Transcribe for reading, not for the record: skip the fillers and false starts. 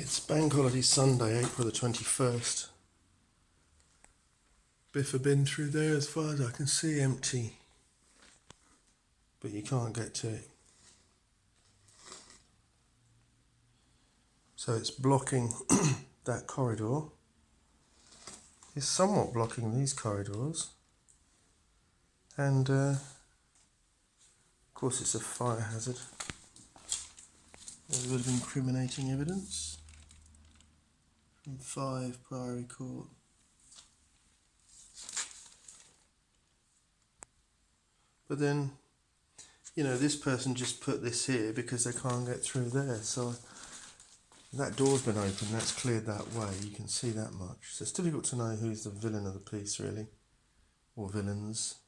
It's Bank Holiday Sunday, April the 21st. BPHA bin through there as far as I can see empty, but you can't get to it. So it's blocking that corridor. It's somewhat blocking these corridors. And of course it's a fire hazard. There's a bit of incriminating evidence from 5 Priory Court. But then, you know, this person just put this here because they can't get through there. So that door's been opened, that's cleared that way, you can see that much. So it's difficult to know who's the villain of the piece, really, or villains.